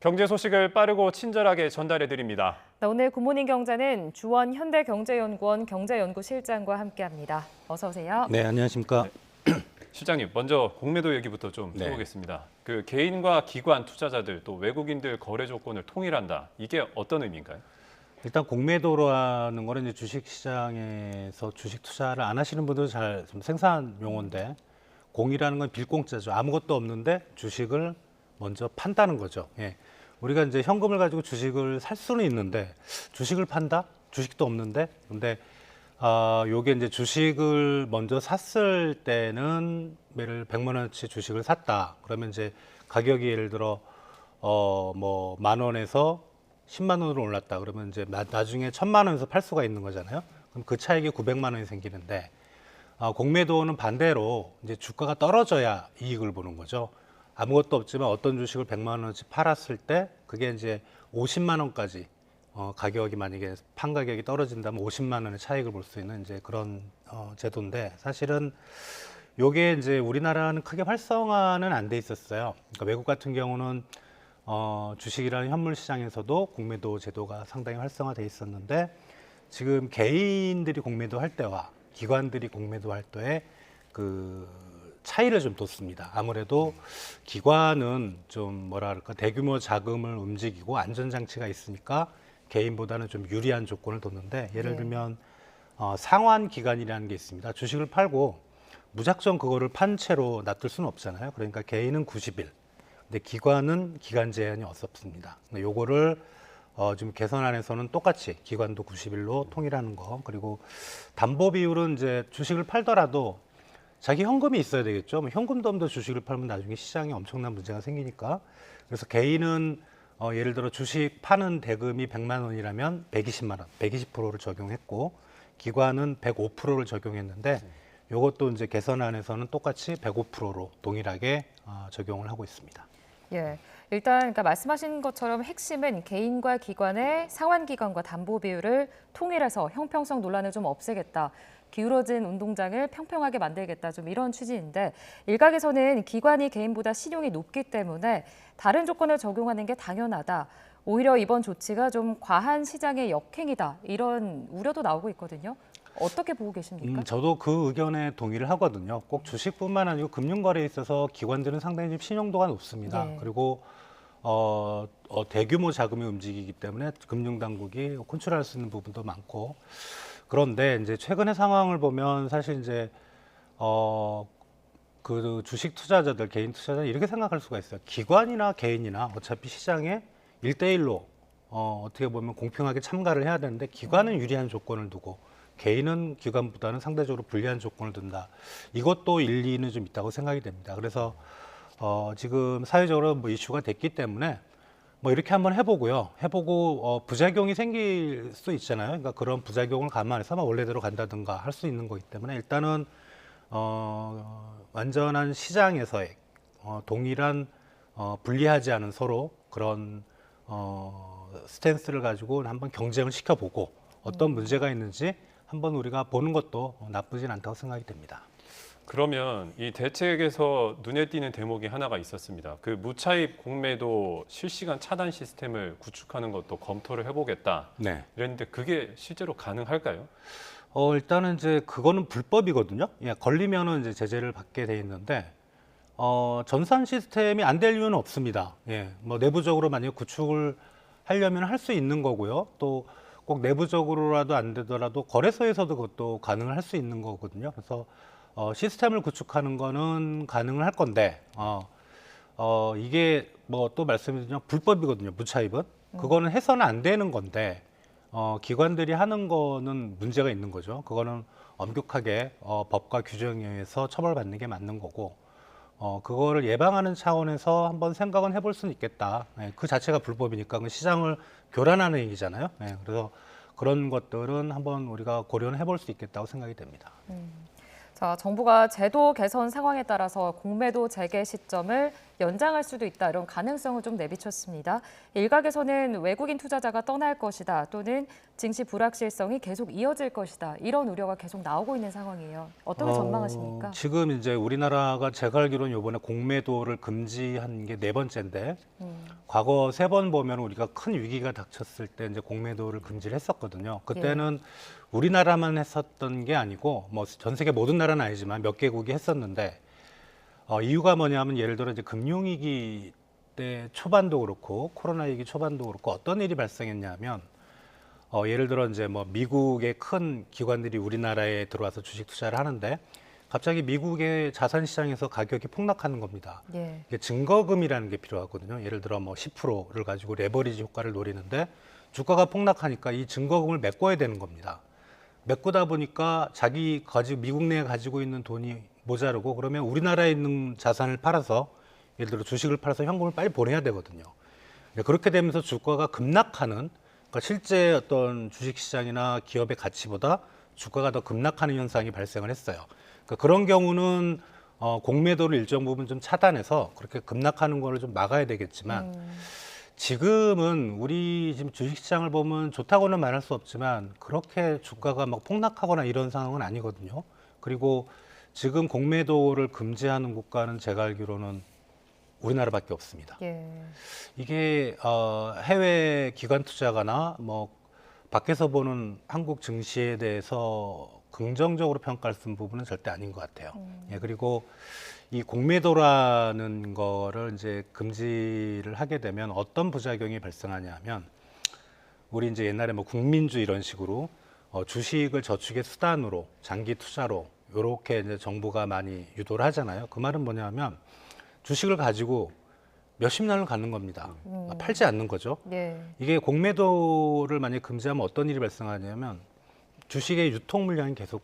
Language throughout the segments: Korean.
경제 소식을 빠르고 친절하게 전달해 드립니다. 오늘 굿모닝 경제는 주원 현대경제연구원 경제연구실장과 함께합니다. 어서 오세요. 네, 안녕하십니까. 실장님, 먼저 공매도 얘기부터 좀 네. 해보겠습니다. 그 개인과 기관 투자자들 또 외국인들 거래 조건을 통일한다. 이게 어떤 의미인가요? 일단 공매도라는 거는 이제 주식시장에서 주식 투자를 안 하시는 분들 잘 좀 생소한 용어인데, 공이라는 건 빌공짜죠. 아무것도 없는데 주식을 먼저 판다는 거죠. 예. 우리가 이제 현금을 가지고 주식을 살 수는 있는데 주식을 판다? 주식도 없는데. 근데 요게 이제 주식을 먼저 샀을 때는 예를 100만 원어치 주식을 샀다. 그러면 이제 가격이 예를 들어 뭐 10,000원에서 10만 원으로 올랐다. 그러면 이제 나중에 1,000만 원에서 팔 수가 있는 거잖아요. 그럼 그 차익이 900만 원이 생기는데, 공매도는 반대로 이제 주가가 떨어져야 이익을 보는 거죠. 아무것도 없지만 어떤 주식을 100만 원어치 팔았을 때 그게 이제 50만 원까지 가격이 만약에 판 가격이 떨어진다면 50만 원의 차익을 볼 수 있는 이제 그런 제도인데, 사실은 요게 이제 우리나라는 크게 활성화는 안 돼 있었어요. 그러니까 외국 같은 경우는 주식이라는 현물 시장에서도 공매도 제도가 상당히 활성화돼 있었는데, 지금 개인들이 공매도 할 때와 기관들이 공매도 할 때의 그 차이를 좀 뒀습니다. 아무래도 기관은 좀 뭐랄까 대규모 자금을 움직이고 안전장치가 있으니까 개인보다는 좀 유리한 조건을 뒀는데, 예를 들면 상환 기간이라는 게 있습니다. 주식을 팔고 무작정 그거를 판 채로 놔둘 수는 없잖아요. 그러니까 개인은 90일, 근데 기관은 기간 제한이 없습니다. 요거를 지금 개선안에서는 똑같이 기관도 90일로 통일하는 거, 그리고 담보 비율은 이제 주식을 팔더라도 자기 현금이 있어야 되겠죠. 현금도 없는데 주식을 팔면 나중에 시장에 엄청난 문제가 생기니까. 그래서 개인은 예를 들어 주식 파는 대금이 100만 원이라면 120만 원, 120%를 적용했고, 기관은 105%를 적용했는데, 이것도 이제 개선안에서는 똑같이 105%로 동일하게 적용을 하고 있습니다. 예, 일단 그러니까 말씀하신 것처럼 핵심은 개인과 기관의 상환 기간과 담보 비율을 통일해서 형평성 논란을 좀 없애겠다. 기울어진 운동장을 평평하게 만들겠다, 좀 이런 취지인데, 일각에서는 기관이 개인보다 신용이 높기 때문에 다른 조건을 적용하는 게 당연하다. 오히려 이번 조치가 좀 과한 시장의 역행이다. 이런 우려도 나오고 있거든요. 어떻게 보고 계십니까? 저도 그 의견에 동의를 하거든요. 꼭 주식뿐만 아니고 금융거래에 있어서 기관들은 상당히 좀 신용도가 높습니다. 네. 그리고 대규모 자금이 움직이기 때문에 금융당국이 컨트롤할 수 있는 부분도 많고, 그런데 이제 최근의 상황을 보면 사실 이제 그 주식 투자자들, 개인 투자자 이렇게 생각할 수가 있어요. 기관이나 개인이나 어차피 시장에 1대1로 어떻게 보면 공평하게 참가를 해야 되는데, 기관은 유리한 조건을 두고 개인은 기관보다는 상대적으로 불리한 조건을 둔다. 이것도 일리는 좀 있다고 생각이 됩니다. 그래서 지금 사회적으로 뭐 이슈가 됐기 때문에 뭐 이렇게 한번 해보고요. 해보고 부작용이 생길 수 있잖아요. 그러니까 그런 부작용을 감안해서 원래대로 간다든가 할 수 있는 거기 때문에, 일단은 완전한 시장에서의 동일한 불리하지 않은 서로 그런 스탠스를 가지고 한번 경쟁을 시켜보고 어떤 문제가 있는지 한번 우리가 보는 것도 나쁘진 않다고 생각이 됩니다. 그러면 이 대책에서 눈에 띄는 대목이 하나가 있었습니다. 그 무차입 공매도 실시간 차단 시스템을 구축하는 것도 검토를 해보겠다. 네. 이랬는데 그게 실제로 가능할까요? 일단은 이제 그거는 불법이거든요. 예, 걸리면은 이제 제재를 받게 돼 있는데, 전산 시스템이 안 될 이유는 없습니다. 예, 뭐 내부적으로 만약 구축을 하려면 할 수 있는 거고요. 또 꼭 내부적으로라도 안 되더라도 거래소에서도 그것도 가능을 할 수 있는 거거든요. 그래서 시스템을 구축하는 거는 가능을 할 건데, 이게 뭐 또 말씀드리면 불법이거든요. 무차입은. 그거는 해서는 안 되는 건데, 기관들이 하는 거는 문제가 있는 거죠. 그거는 엄격하게 법과 규정에 의해서 처벌받는 게 맞는 거고, 그거를 예방하는 차원에서 한번 생각은 해볼 수는 있겠다. 예, 그 자체가 불법이니까 그 시장을 교란하는 얘기잖아요. 예, 그래서 그런 것들은 한번 우리가 고려는 해볼 수 있겠다고 생각이 됩니다. 자, 정부가 제도 개선 상황에 따라서 공매도 재개 시점을 연장할 수도 있다 이런 가능성을 좀 내비쳤습니다. 일각에서는 외국인 투자자가 떠날 것이다 또는 증시 불확실성이 계속 이어질 것이다 이런 우려가 계속 나오고 있는 상황이에요. 어떻게 전망하십니까? 지금 이제 우리나라가 제가 알기로는 이번에 공매도를 금지한 게 4번째인데 과거 3번 보면 우리가 큰 위기가 닥쳤을 때 이제 공매도를 금지를 했었거든요. 그때는 우리나라만 했었던 게 아니고 뭐 전 세계 모든 나라는 아니지만 몇 개국이 했었는데 이유가 뭐냐면 예를 들어 이제 금융위기 때 초반도 그렇고 코로나 위기 초반도 그렇고 어떤 일이 발생했냐면 예를 들어 이제 뭐 미국의 큰 기관들이 우리나라에 들어와서 주식 투자를 하는데 갑자기 미국의 자산 시장에서 가격이 폭락하는 겁니다. 예. 이게 증거금이라는 게 필요하거든요. 예를 들어 뭐 10%를 가지고 레버리지 효과를 노리는데 주가가 폭락하니까 이 증거금을 메꿔야 되는 겁니다. 메꾸다 보니까 자기 가지고 미국 내에 가지고 있는 돈이 모자르고 그러면 우리나라에 있는 자산을 팔아서 예를 들어 주식을 팔아서 현금을 빨리 보내야 되거든요. 그렇게 되면서 주가가 급락하는 그러니까 실제 어떤 주식시장이나 기업의 가치보다 주가가 더 급락하는 현상이 발생을 했어요. 그러니까 그런 경우는 공매도를 일정 부분 좀 차단해서 그렇게 급락하는 거를 좀 막아야 되겠지만 지금은 우리 지금 주식시장을 보면 좋다고는 말할 수 없지만 그렇게 주가가 막 폭락하거나 이런 상황은 아니거든요. 그리고 지금 공매도를 금지하는 국가는 제가 알기로는 우리나라밖에 없습니다. 예. 이게 해외 기관 투자가나 뭐 밖에서 보는 한국 증시에 대해서 긍정적으로 평가할 수 있는 부분은 절대 아닌 것 같아요. 예, 그리고 이 공매도라는 거를 이제 금지를 하게 되면 어떤 부작용이 발생하냐면 우리 이제 옛날에 뭐 국민주 이런 식으로 주식을 저축의 수단으로 장기 투자로 이렇게 이제 정부가 많이 유도를 하잖아요. 그 말은 뭐냐면 주식을 가지고 몇십 년을 갖는 겁니다. 팔지 않는 거죠. 예. 이게 공매도를 만약에 금지하면 어떤 일이 발생하냐면 주식의 유통 물량이 계속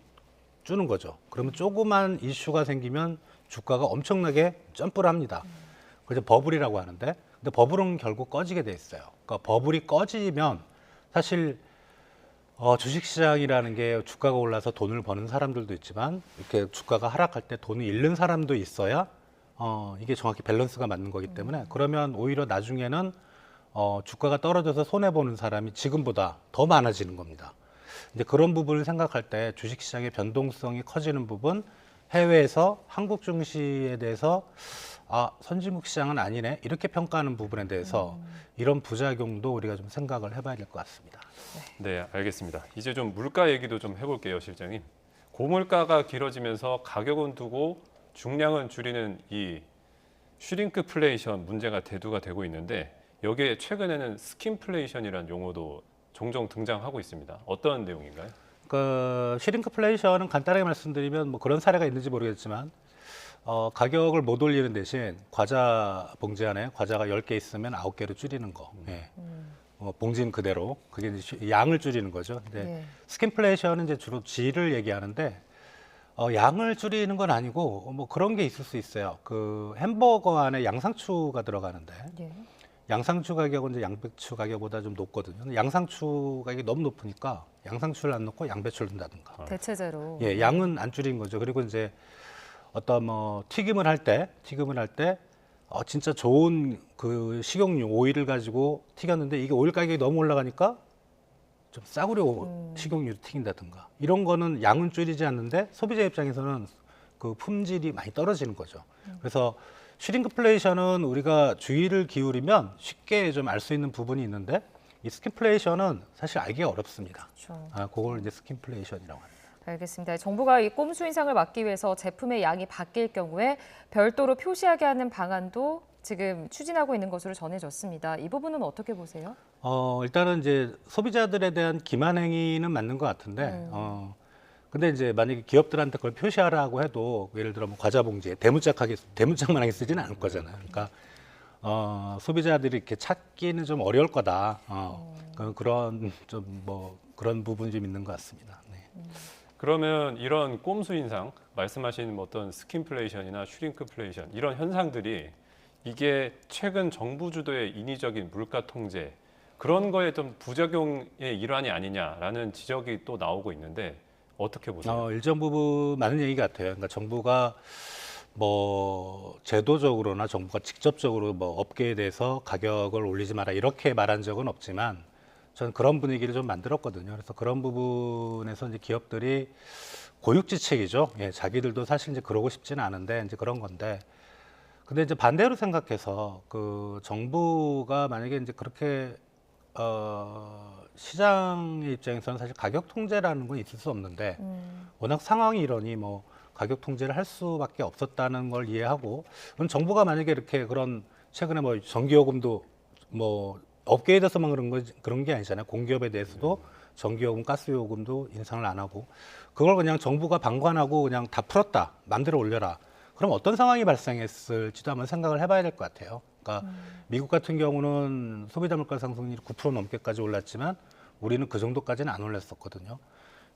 주는 거죠. 그러면 조그만 이슈가 생기면 주가가 엄청나게 점프를 합니다. 그래서 버블이라고 하는데 근데 버블은 결국 꺼지게 돼 있어요. 그러니까 버블이 꺼지면 사실 주식시장이라는 게 주가가 올라서 돈을 버는 사람들도 있지만 이렇게 주가가 하락할 때 돈을 잃는 사람도 있어야 이게 정확히 밸런스가 맞는 거기 때문에 그러면 오히려 나중에는 주가가 떨어져서 손해보는 사람이 지금보다 더 많아지는 겁니다. 이제 그런 부분을 생각할 때 주식시장의 변동성이 커지는 부분 해외에서 한국 증시에 대해서 선진국 시장은 아니네 이렇게 평가하는 부분에 대해서 이런 부작용도 우리가 좀 생각을 해봐야 될 것 같습니다. 네, 알겠습니다. 이제 좀 물가 얘기도 좀 해볼게요, 실장님. 고물가가 길어지면서 가격은 두고 중량은 줄이는 이 슈링크플레이션 문제가 대두가 되고 있는데 여기에 최근에는 스킨플레이션이라는 용어도 종종 등장하고 있습니다. 어떤 내용인가요? 그 슈링크플레이션은 간단하게 말씀드리면 뭐 그런 사례가 있는지 모르겠지만 가격을 못 올리는 대신 과자 봉지 안에 과자가 10개 있으면 9개로 줄이는 거. 예. 봉지는 그대로 그게 이제 양을 줄이는 거죠. 근데 스킨플레이션은 이제 주로 질을 얘기하는데 양을 줄이는 건 아니고 뭐 그런 게 있을 수 있어요. 그 햄버거 안에 양상추가 들어가는데 양상추 가격은 이제 양배추 가격보다 좀 높거든요. 양상추 가격이 너무 높으니까 양상추를 안 넣고 양배추를 넣는다든가. 대체제로. 예, 양은 안 줄인 거죠. 그리고 이제 어떤 뭐 튀김을 할 때 진짜 좋은 그 식용유 오일을 가지고 튀겼는데 이게 오일 가격이 너무 올라가니까 좀 싸구려 식용유를 튀긴다든가 이런 거는 양은 줄이지 않는데 소비자 입장에서는 그 품질이 많이 떨어지는 거죠. 그래서 슈링크플레이션은 우리가 주의를 기울이면 쉽게 좀 알 수 있는 부분이 있는데 이 스킨플레이션은 사실 알기가 어렵습니다. 그렇죠. 그걸 이제 스킨플레이션이라고 합니다. 알겠습니다. 정부가 이 꼼수 인상을 막기 위해서 제품의 양이 바뀔 경우에 별도로 표시하게 하는 방안도 지금 추진하고 있는 것으로 전해졌습니다. 이 부분은 어떻게 보세요? 일단은 이제 소비자들에 대한 기만 행위는 맞는 것 같은데, 근데 이제 만약에 기업들한테 그걸 표시하라고 해도 예를 들어 뭐 과자 봉지에 대문짝만하게 쓰지는 않을 거잖아요. 그러니까 소비자들이 이렇게 찾기는 좀 어려울 거다. 그런 좀 뭐 그런 부분이 좀 있는 것 같습니다. 네. 그러면 이런 꼼수 인상, 말씀하신 어떤 스킨플레이션이나 슈링크플레이션 이런 현상들이 이게 최근 정부 주도의 인위적인 물가 통제 그런 거에 좀 부작용의 일환이 아니냐라는 지적이 또 나오고 있는데 어떻게 보세요? 일정 부분 많은 얘기 같아요. 그러니까 정부가 뭐 제도적으로나 정부가 직접적으로 뭐 업계에 대해서 가격을 올리지 마라 이렇게 말한 적은 없지만 저는 그런 분위기를 좀 만들었거든요. 그래서 그런 부분에서 이제 기업들이 고육지책이죠. 예, 자기들도 사실 이제 그러고 싶지는 않은데 이제 그런 건데. 근데 이제 반대로 생각해서 그 정부가 만약에 이제 그렇게 시장의 입장에서는 사실 가격 통제라는 건 있을 수 없는데 워낙 상황이 이러니 뭐 가격 통제를 할 수밖에 없었다는 걸 이해하고 그럼 정부가 만약에 이렇게 그런 최근에 뭐 전기요금도 뭐 업계에 대해서만 그런 게 아니잖아요. 공기업에 대해서도 전기요금, 가스요금도 인상을 안 하고 그걸 그냥 정부가 방관하고 그냥 다 풀었다. 마음대로 올려라. 그럼 어떤 상황이 발생했을지도 한번 생각을 해봐야 될 것 같아요. 그러니까 미국 같은 경우는 소비자 물가 상승률이 9% 넘게까지 올랐지만 우리는 그 정도까지는 안 올랐었거든요.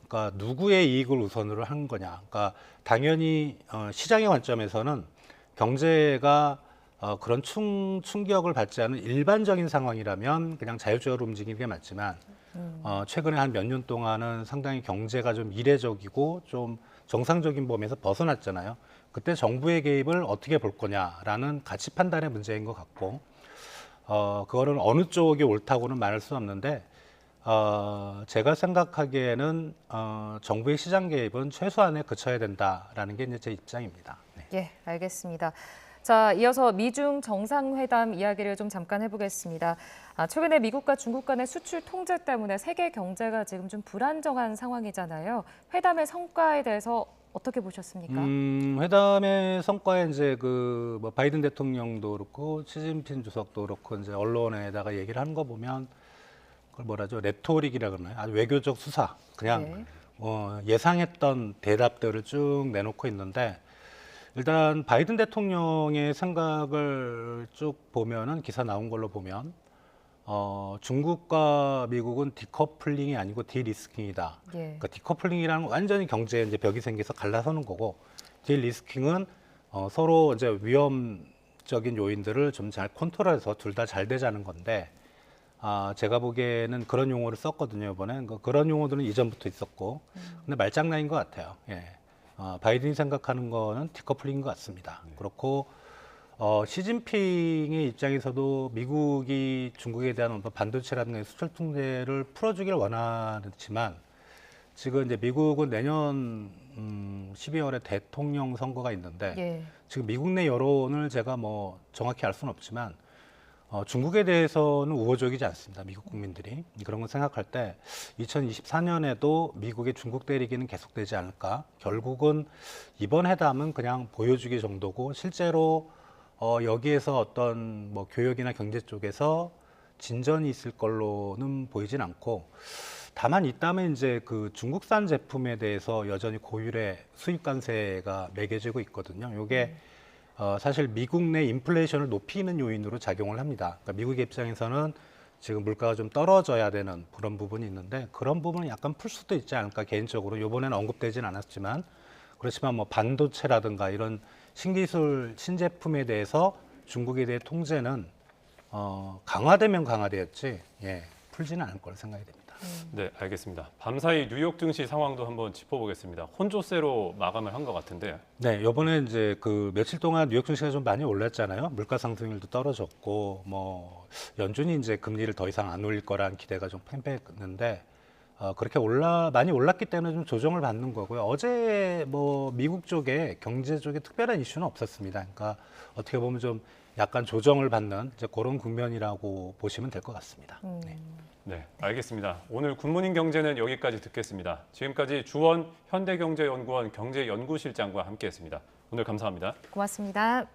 그러니까 누구의 이익을 우선으로 한 거냐. 그러니까 당연히 시장의 관점에서는 경제가 그런 충격을 받지 않은 일반적인 상황이라면 그냥 자율적으로 움직이는 게 맞지만 최근에 한 몇 년 동안은 상당히 경제가 좀 이례적이고 좀 정상적인 범위에서 벗어났잖아요. 그때 정부의 개입을 어떻게 볼 거냐라는 가치 판단의 문제인 것 같고 그거는 어느 쪽이 옳다고는 말할 수 없는데 제가 생각하기에는 정부의 시장 개입은 최소한에 그쳐야 된다라는 게 이제 제 입장입니다. 네. 예, 알겠습니다. 자, 이어서 미중 정상회담 이야기를 좀 잠깐 해보겠습니다. 최근에 미국과 중국 간의 수출 통제 때문에 세계 경제가 지금 좀 불안정한 상황이잖아요. 회담의 성과에 대해서 어떻게 보셨습니까? 회담의 성과에 이제 뭐 바이든 대통령도 그렇고 시진핑 주석도 그렇고 이제 언론에다가 얘기를 하는 거 보면 그걸 뭐라죠? 레토릭이라 그러나요? 아주 외교적 수사. 그냥 예상했던 대답들을 쭉 내놓고 있는데 일단 바이든 대통령의 생각을 쭉 보면은 기사 나온 걸로 보면 중국과 미국은 디커플링이 아니고 디리스킹이다. 예. 그러니까 디커플링이라는 건 완전히 경제에 이제 벽이 생겨서 갈라서는 거고 디리스킹은 서로 이제 위험적인 요인들을 좀 잘 컨트롤해서 둘 다 잘 되자는 건데 제가 보기에는 그런 용어를 썼거든요 이번에. 그런 용어들은 이전부터 있었고 근데 말장난인 것 같아요. 예. 바이든이 생각하는 거는 디커플링인 것 같습니다. 그렇고 시진핑의 입장에서도 미국이 중국에 대한 어떤 반도체라든가 수출 통제를 풀어주길 원하지만 지금 이제 미국은 내년 12월에 대통령 선거가 있는데 예. 지금 미국 내 여론을 제가 뭐 정확히 알 수는 없지만 중국에 대해서는 우호적이지 않습니다. 미국 국민들이. 그런 걸 생각할 때 2024년에도 미국의 중국 대리기는 계속되지 않을까. 결국은 이번 회담은 그냥 보여주기 정도고 실제로 여기에서 어떤 뭐 교역이나 경제 쪽에서 진전이 있을 걸로는 보이진 않고 다만 있다면 이제 그 중국산 제품에 대해서 여전히 고율의 수입 관세가 매겨지고 있거든요. 이게 사실 미국 내 인플레이션을 높이는 요인으로 작용을 합니다. 그러니까 미국의 입장에서는 지금 물가가 좀 떨어져야 되는 그런 부분이 있는데 그런 부분은 약간 풀 수도 있지 않을까 개인적으로. 이번에는 언급되진 않았지만 그렇지만 뭐 반도체라든가 이런 신기술 신제품에 대해서 중국에 대해 통제는 강화되면 강화되었지 풀지는 않을 거라 생각이 됩니다. 네, 알겠습니다. 밤사이 뉴욕 증시 상황도 한번 짚어보겠습니다. 혼조세로 마감을 한 것 같은데. 네, 이번에 이제 그 며칠 동안 뉴욕 증시가 좀 많이 올랐잖아요. 물가 상승률도 떨어졌고, 뭐 연준이 이제 금리를 더 이상 안 올릴 거란 기대가 좀 팽팽했는데 그렇게 많이 올랐기 때문에 좀 조정을 받는 거고요. 어제 뭐 미국 쪽에 경제 쪽에 특별한 이슈는 없었습니다. 그러니까 어떻게 보면 좀 약간 조정을 받는 이제 그런 국면이라고 보시면 될 것 같습니다. 네. 네, 알겠습니다. 오늘 굿모닝 경제는 여기까지 듣겠습니다. 지금까지 주원 현대경제연구원 경제연구실장과 함께했습니다. 오늘 감사합니다. 고맙습니다.